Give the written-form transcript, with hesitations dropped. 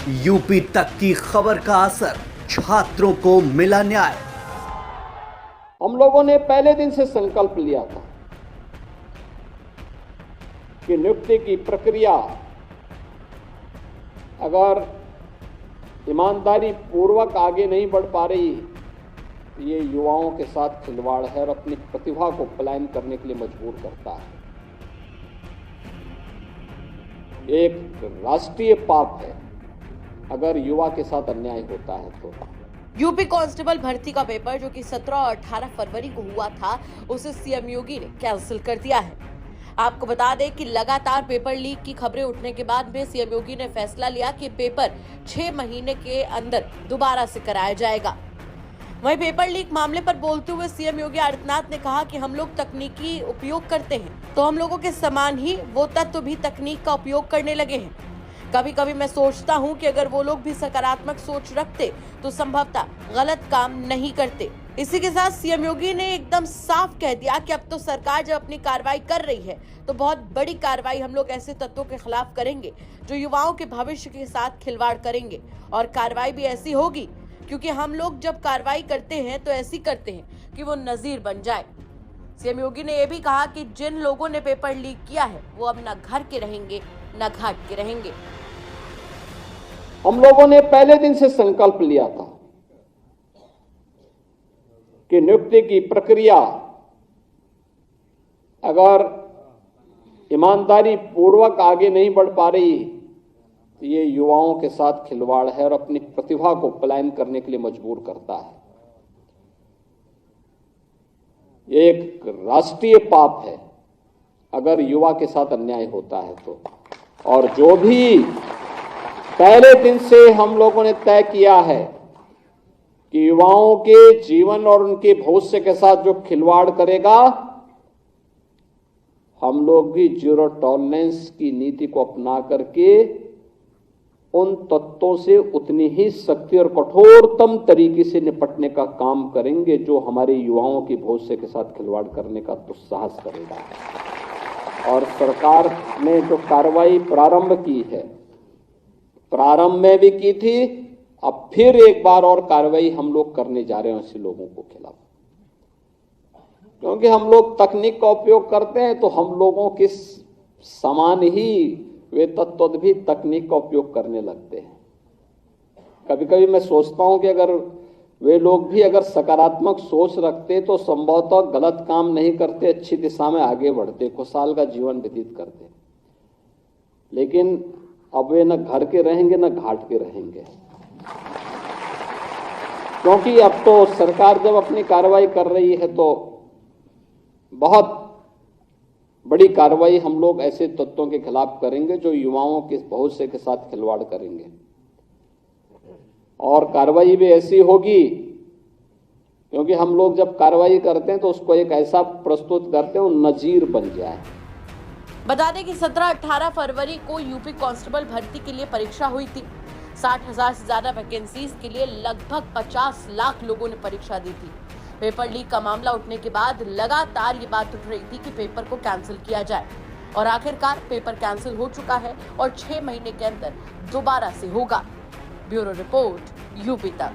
UP तक की खबर का असर, छात्रों को मिला न्याय। हम लोगों ने पहले दिन से संकल्प लिया था कि नियुक्ति की प्रक्रिया अगर ईमानदारी पूर्वक आगे नहीं बढ़ पा रही तो ये युवाओं के साथ खिलवाड़ है और अपनी प्रतिभा को पलायन करने के लिए मजबूर करता है। एक राष्ट्रीय पाप है अगर युवा के साथ अन्याय होता है तो। यूपी कांस्टेबल भर्ती का पेपर जो कि 17 और 18 फरवरी को हुआ था, उसे सीएम योगी ने कैंसिल कर दिया है। आपको बता दें कि लगातार पेपर लीक की खबरें उठने के बाद में सीएम योगी ने फैसला लिया कि पेपर 6 महीने के अंदर दोबारा से कराया जाएगा। वहीं पेपर लीक मामले पर बोलते हुए सीएम योगी आदित्यनाथ ने कहा कि हम लोग तकनीकी उपयोग करते हैं तो हम लोगों के समान ही वो तत्व भी तकनीक का उपयोग करने लगे हैं। कभी कभी मैं सोचता हूं कि अगर वो लोग भी सकारात्मक सोच रखते तो संभवतः गलत काम नहीं करते। इसी के साथ सीएम योगी ने एकदम साफ कह दिया कि अब तो सरकार जब अपनी कार्रवाई कर रही है तो बहुत बड़ी कार्रवाई हम लोग ऐसे तत्वों के खिलाफ करेंगे जो युवाओं के भविष्य के साथ खिलवाड़ करेंगे, और कार्रवाई भी ऐसी होगी क्योंकि हम लोग जब कार्रवाई करते हैं तो ऐसी करते हैं कि वो नजीर बन जाए। सीएम योगी ने यह भी कहा कि जिन लोगों ने पेपर लीक किया है वो अब न घर के रहेंगे न घाट के रहेंगे। हम लोगों ने पहले दिन से संकल्प लिया था कि नियुक्ति की प्रक्रिया अगर ईमानदारी पूर्वक आगे नहीं बढ़ पा रही तो ये युवाओं के साथ खिलवाड़ है और अपनी प्रतिभा को पलायन करने के लिए मजबूर करता है। ये एक राष्ट्रीय पाप है अगर युवा के साथ अन्याय होता है तो। और जो भी पहले दिन से हम लोगों ने तय किया है कि युवाओं के जीवन और उनके भविष्य के साथ जो खिलवाड़ करेगा, हम लोग भी जीरो टॉलरेंस की नीति को अपना करके उन तत्वों से उतनी ही सख्ती और कठोरतम तरीके से निपटने का काम करेंगे जो हमारे युवाओं के भविष्य के साथ खिलवाड़ करने का दुस्साहस करेगा। और सरकार ने जो कार्रवाई प्रारंभ की है, प्रारंभ में भी की थी, अब फिर एक बार और कार्रवाई हम लोग करने जा रहे हैं ऐसे लोगों को खिलाफ। क्योंकि हम लोग तकनीक का उपयोग करते हैं तो हम लोगों के समान ही वे तत्व भी तकनीक का उपयोग करने लगते हैं। कभी कभी मैं सोचता हूं कि अगर वे लोग भी अगर सकारात्मक सोच रखते तो संभवतः गलत काम नहीं करते, अच्छी दिशा में आगे बढ़ते, खुशहाल का जीवन व्यतीत करते। लेकिन अब वे न घर के रहेंगे न घाट के रहेंगे, क्योंकि अब तो सरकार जब अपनी कार्रवाई कर रही है तो बहुत बड़ी कार्रवाई हम लोग ऐसे तत्वों के खिलाफ करेंगे जो युवाओं के भविष्य के साथ खिलवाड़ करेंगे। और कार्रवाई भी ऐसी होगी क्योंकि हम लोग जब कार्रवाई करते हैं तो उसको एक ऐसा प्रस्तुत करते हैं वो नजीर बन जाए। बता दें कि 17-18 फरवरी को यूपी कांस्टेबल भर्ती के लिए परीक्षा हुई थी। 60,000 से ज्यादा वैकेंसीज के लिए लगभग 50 लाख लोगों ने परीक्षा दी थी। पेपर लीक का मामला उठने के बाद लगातार ये बात उठ रही थी कि पेपर को कैंसिल किया जाए, और आखिरकार पेपर कैंसिल हो चुका है और 6 महीने के अंदर दोबारा से होगा। ब्यूरो रिपोर्ट, यूपी तक।